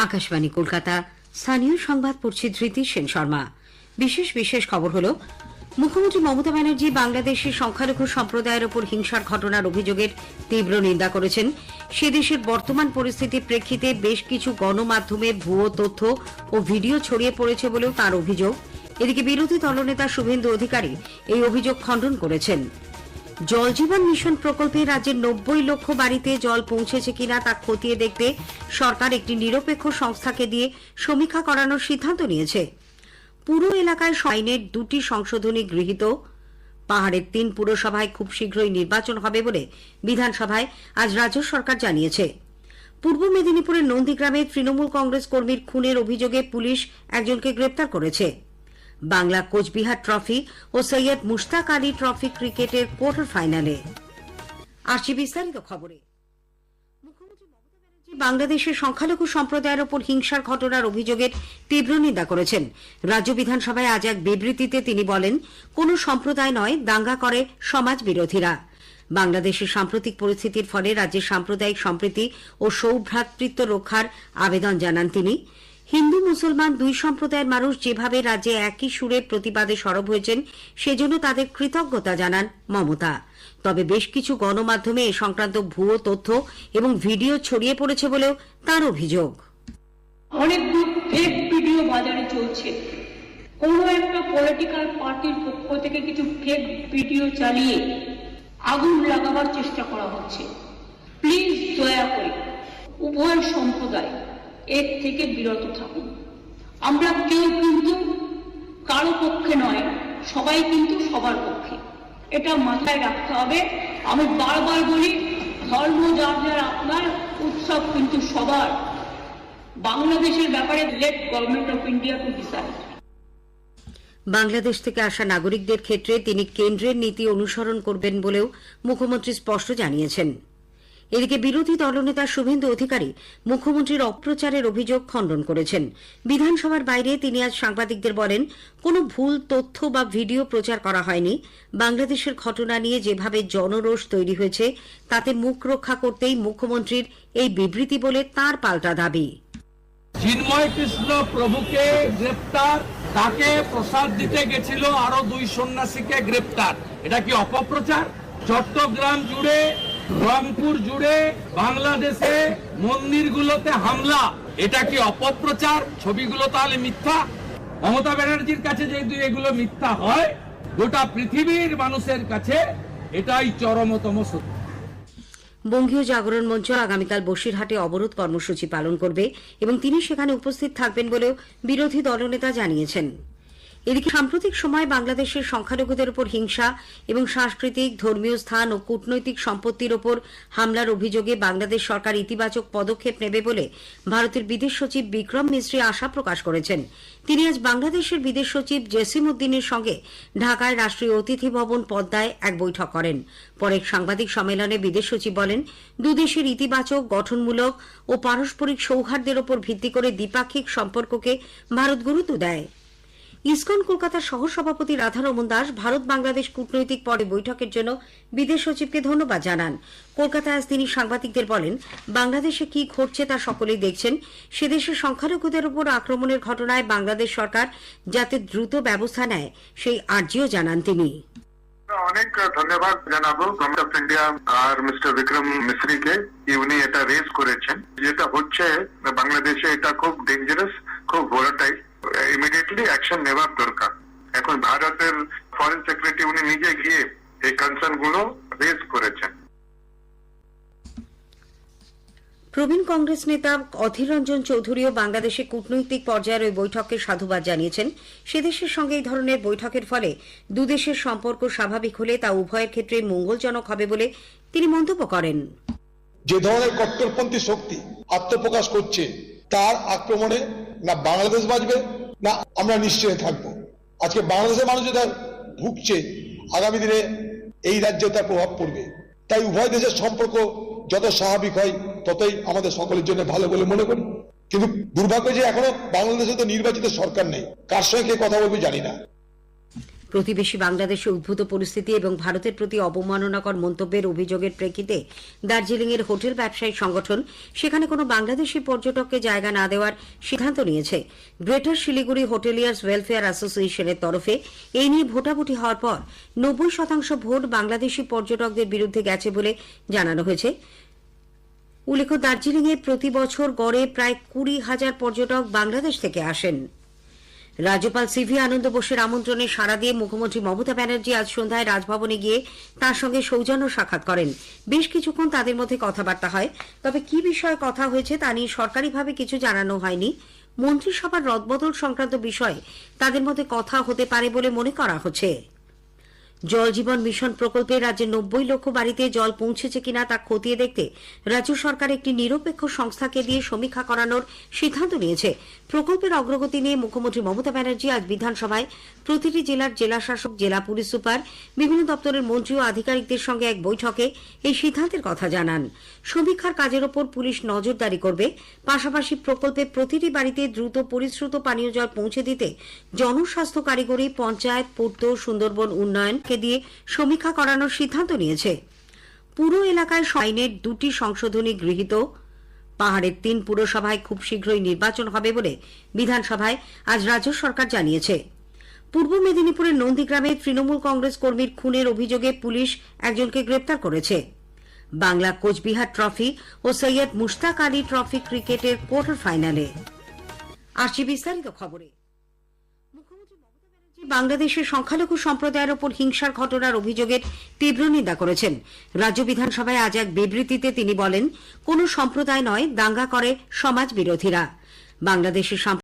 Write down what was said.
আকাশবাণী কলকাতা, স্থানীয় সংবাদ পড়ছি ধৃতি সেন শর্মা। বিশেষ খবর হল, মুখ্যমন্ত্রী মমতা ব্যানার্জি বাংলাদেশের সংখ্যালঘু সম্প্রদায়ের ওপর হিংসার ঘটনার অভিযোগের তীব্র নিন্দা করেছেন। সে দেশের বর্তমান পরিস্থিতির প্রেক্ষিতে বেশ কিছু গণমাধ্যমে ভুয়ো তথ্য ও ভিডিও ছড়িয়ে পড়েছে বলেও তাঁর অভিযোগ। এদিকে বিরোধী দলনেতা শুভেন্দু অধিকারী এই অভিযোগ খণ্ডন করেছেন। জল জীবন মিশন প্রকল্পে রাজ্যের 90 লক্ষ বাড়িতে জল পৌঁছেছে কিনা তা খতিয়ে দেখতে সরকার একটি নিরপেক্ষ সংস্থাকে দিয়ে সমীক্ষা করানোর সিদ্ধান্ত নিয়েছে। পুরো এলাকায় আইনের 2টি সংশোধনী গৃহীত। পাহাড়ের 3 পুরসভায় খুব শীঘ্রই নির্বাচন হবে বলে বিধানসভায় আজ রাজ্য সরকার জানিয়েছে। পূর্ব মেদিনীপুরের নন্দীগ্রামে তৃণমূল কংগ্রেস কর্মীর খুনের অভিযোগে পুলিশ একজনকে গ্রেপ্তার করেছে। বাংলা কোচবিহার ট্রফি ও সৈয়দ মুশতাক আলী ট্রফি ক্রিকেটের কোয়ার্টার ফাইনালে। আসছে বিস্তারিত খবরে। মুখ্যমন্ত্রী মমতা ব্যানার্জি বাংলাদেশের সংখ্যালঘু সম্প্রদায়ের ওপর হিংসার ঘটনার অভিযোগের তীব্র নিন্দা করেছেন। রাজ্য বিধানসভায় আজ এক বিবৃতিতে তিনি বলেন, কোন সম্প্রদায় নয়, দাঙ্গা করে সমাজ বিরোধীরা। বাংলাদেশের সাম্প্রতিক পরিস্থিতির ফলে রাজ্যের সাম্প্রদায়িক সম্প্রীতি ও সৌভ্রাতৃত্ব রক্ষার আবেদন জানান তিনি। হিন্দু মুসলমান 2 সম্প্রদায়ের মানুষ যেভাবে রাজ্যে একই সুরে প্রতিবাদে সরব হয়েছেন, সেজন্য তাদের কৃতজ্ঞতা জানান মমতা। তবে বেশ কিছু গণমাধ্যমে এ সংক্রান্ত ভুয়ো তথ্য এবং ভিডিও ছড়িয়ে পড়েছে বলেও তার অভিযোগ। অনেকগুলো ফেক ভিডিও বাজারে চলছে। কোনো একটা পলিটিক্যাল পার্টির পক্ষ থেকে কিছু ফেক ভিডিও চালিয়ে আগুন লাগাবার চেষ্টা করা হচ্ছে। প্লিজ দয়া করে উভয় সম্প্রদায় এর থেকে বিরত থাকুন। আমরা কেউ কিন্তু কারো পক্ষে নয়, সবাই কিন্তু সবার পক্ষে। এটা মাথায় রাখতে হবে। আমি বারবার বলি, ধর্ম যার যার আপনার, উৎসব কিন্তু সবার। বাংলাদেশের ব্যাপারে late government of India to decide. Bangladesh থেকে আসা নাগরিকদের ক্ষেত্রে তিনি কেন্দ্রের নীতি অনুসরণ করবেন বলেও মুখ্যমন্ত্রী স্পষ্ট জানিয়েছেন। এদিকে বিরোধী দলনেতা শুভেন্দু অধিকারী মুখ্যমন্ত্রীর অপপ্রচারের অভিযোগ খণ্ডন করেছেন। বিধানসভার বাইরে তিনি আজ সাংবাদিকদের বলেন, কোনো ভুল তথ্য বা ভিডিও প্রচার করা হয়নি। বাংলাদেশের ঘটনা নিয়ে যেভাবে জনরোষ তৈরি হয়েছে, তাতে মুখ রক্ষা করতেই মুখ্যমন্ত্রীর এই বিবৃতি বলে তাঁর পাল্টা দাবি। চিন্ময় কৃষ্ণ প্রভুকে গ্রেপ্তার, তাকে প্রসাদ দিতে গেছিল আরো 2 সন্ন্যাসীকে গ্রেপ্তার। এটা কি অপপ্রচার? চট্টগ্রাম জুড়ে, রংপুর জুড়ে, বাংলাদেশে মন্দিরগুলোতে হামলা, এটা কি অপপ্রচার? ছবিগুলো তাহলে মিথ্যা? মমতা ব্যানার্জির কাছে যেহেতু এগুলো মিথ্যা হয়, গোটা পৃথিবীর মানুষের কাছে এটাই চরমতম সত্য। বঙ্গীয় জাগরণ মঞ্চ আগামীকাল বসিরহাটে অবরোধ কর্মসূচি পালন করবে এবং তিনি সেখানে উপস্থিত থাকবেন বলেও বিরোধী দলনেতা জানিয়েছেন। এদিকে সাম্প্রতিক সময় বাংলাদেশের সংখ্যালঘুদের উপর হিংসা এবং সাংস্কৃতিক, ধর্মীয় স্থান ও কূটনৈতিক সম্পত্তির ওপর হামলার অভিযোগে বাংলাদেশ সরকার ইতিবাচক পদক্ষেপ নেবে বলে ভারতের বিদেশ সচিব বিক্রম মিস্ত্রি আশা প্রকাশ করেছেন। তিনি আজ বাংলাদেশের বিদেশ সচিব জসিম উদ্দিনের সঙ্গে ঢাকায় রাষ্ট্রীয় অতিথি ভবন পদ্মায় এক বৈঠক করেন। পরে সাংবাদিক সম্মেলনে বিদেশ সচিব বলেন, দুদেশের ইতিবাচক, গঠনমূলক ও পারস্পরিক সৌহার্দ্যের ওপর ভিত্তি করে দ্বিপাক্ষিক সম্পর্ককে ভারত গুরুত্ব দেয়। ইসকন কলকাতার সহ সভাপতি রাধারমন দাস ভারত বাংলাদেশ কূটনৈতিক পর্বে বৈঠকের জন্য বিদেশ সচিবকে ধন্যবাদ জানান। কলকাতায় আজ তিনি সাংবাদিকদের বলেন, বাংলাদেশে কি ঘটছে তা সকলেই দেখছেন। সেদেশের সংখ্যালঘুদের উপর আক্রমণের ঘটনায় বাংলাদেশ সরকার যাতে দ্রুত ব্যবস্থা নেয়, সেই আর্জিও জানান তিনি। অনেক ধন্যবাদ জানাবো গভর্নমেন্ট অফ ইন্ডিয়া আর মিস্টার বিক্রম মিস্ত্রিকে, উনি এটা রেজ করেছেন। যেটা হচ্ছে বাংলাদেশে, এটা খুব ডেঞ্জারাস, খুব ভোলাটাইল। ইমিডিয়েটলি অ্যাকশন নেওয়ার দরকার। এখন ভারতের ফরেন সেক্রেটারি উনি নিজে গিয়ে এই কনসার্ন গুলো রেজ করেছেন। প্রবীণ কংগ্রেস নেতা অধীর রঞ্জন চৌধুরীও বাংলাদেশে কূটনৈতিক পর্যায়ের ওই বৈঠককে সাধুবাদ জানিয়েছেন। সেদেশের সঙ্গে এই ধরনের বৈঠকের ফলে দুদেশের সম্পর্ক স্বাভাবিক হলে তা উভয়ের ক্ষেত্রে মঙ্গলজনক হবে বলে তিনি মন্তব্য করেন। যে ধরনের কট্টরপন্থী শক্তি আত্মপ্রকাশ করছে, তার আক্রমণে না বাংলাদেশ বাঁচবে না আমরা নিশ্চয় থাকবো। আজকে বাংলাদেশের মানুষ যেটা ভুগছে, আগামী দিনে এই রাজ্যে তার প্রভাব পড়বে। তাই উভয় দেশের সম্পর্ক যত স্বাভাবিক হয় ততই আমাদের সকলের জন্য ভালো বলে মনে করি। কিন্তু দুর্ভাগ্য যে এখনো বাংলাদেশে তো নির্বাচিত সরকার নেই, কার সঙ্গে কে কথা বলবে জানি না। প্রতিবেশী বাংলাদেশে উদ্ভূত পরিস্থিতি এবং ভারতের প্রতি অবমাননাকর মন্তব্যের অভিযোগের প্রেক্ষিতে দার্জিলিংয়ের হোটেল ব্যবসায়ী সংগঠন সেখানে কোনো বাংলাদেশি পর্যটককে জায়গা না দেওয়ার সিদ্ধান্ত নিয়েছে। গ্রেটার শিলিগুড়ি হোটেলিয়ার্স ওয়েলফেয়ার অ্যাসোসিয়েশনের তরফে এই নিয়ে ভোটাভুটি হওয়ার পর 90% ভোট বাংলাদেশি পর্যটকদের বিরুদ্ধে গেছে বলে জানানো হয়েছে। উল্লেখ্য, দার্জিলিংয়ে প্রতি বছর গড়ে প্রায় 20,000 পর্যটক বাংলাদেশ থেকে আসেন। রাজ্যপাল সিভি আনন্দ বোসের আমন্ত্রণে সাড়া দিয়ে মুখ্যমন্ত্রী মমতা ব্যানার্জি আজ সন্ধ্যায় রাজভবনে গিয়ে তার সঙ্গে সৌজন্য সাক্ষাৎ করেন। বেশ কিছুক্ষণ তাদের মধ্যে কথাবার্তা হয়। তবে কি বিষয়ে কথা হয়েছে তা নিয়ে সরকারিভাবে কিছু জানানো হয়নি। মন্ত্রিসভার রদবদল সংক্রান্ত বিষয়ে তাদের মধ্যে কথা হতে পারে বলে মনে করা হচ্ছে। জল জীবন মিশন প্রকল্পে রাজ্যের 90 লক্ষ বাড়িতে জল পৌঁছেছে কিনা তা খতিয়ে দেখতে রাজ্য সরকার একটি নিরপেক্ষ সংস্থাকে দিয়ে সমীক্ষা করানোর সিদ্ধান্ত নিয়েছে। প্রকল্পের অগ্রগতি নিয়ে মুখ্যমন্ত্রী মমতা ব্যানার্জি আজ বিধানসভায় প্রতিটি জেলার জেলাশাসক, জেলা পুলিশ সুপার, বিভিন্ন দপ্তরের মন্ত্রী ও আধিকারিকদের সঙ্গে এক বৈঠকে এই সিদ্ধান্তের কথা জানান। সমীক্ষার কাজের ওপর পুলিশ নজরদারি করবে। পাশাপাশি প্রকল্পে প্রতিটি বাড়িতে দ্রুত পরিশ্রুত পানীয় জল পৌঁছে দিতে জনস্বাস্থ্য কারিগরি, পঞ্চায়েত, পূর্ত, সুন্দরবন উন্নয়ন দিয়ে সমীক্ষা করানোর সিদ্ধান্ত নিয়েছে। পুরো এলাকায় আইনের 2টি সংশোধনী গৃহীত। পাহাড়ের 3 পুরসভায় খুব শীঘ্রই নির্বাচন হবে বলে বিধানসভায় আজ রাজ্য সরকার জানিয়েছে। পূর্ব মেদিনীপুরের নন্দীগ্রামে তৃণমূল কংগ্রেস কর্মীর খুনের অভিযোগে পুলিশ একজনকে গ্রেপ্তার করেছে। বাংলা কোচবিহার ট্রফি ও সৈয়দ মুশতাক আলী ট্রফি ক্রিকেটের কোয়ার্টার ফাইনালে। আসছে বিস্তারিত খবরে। বাংলাদেশের সংখ্যালঘু সম্প্রদায়ের ওপর হিংসার ঘটনার অভিযোগের তীব্র নিন্দা করেছেন। রাজ্য বিধানসভায় আজ এক বিবৃতিতে তিনি বলেন, কোন সম্প্রদায় নয়, দাঙ্গা করে সমাজ বিরোধীরা। বাংলাদেশের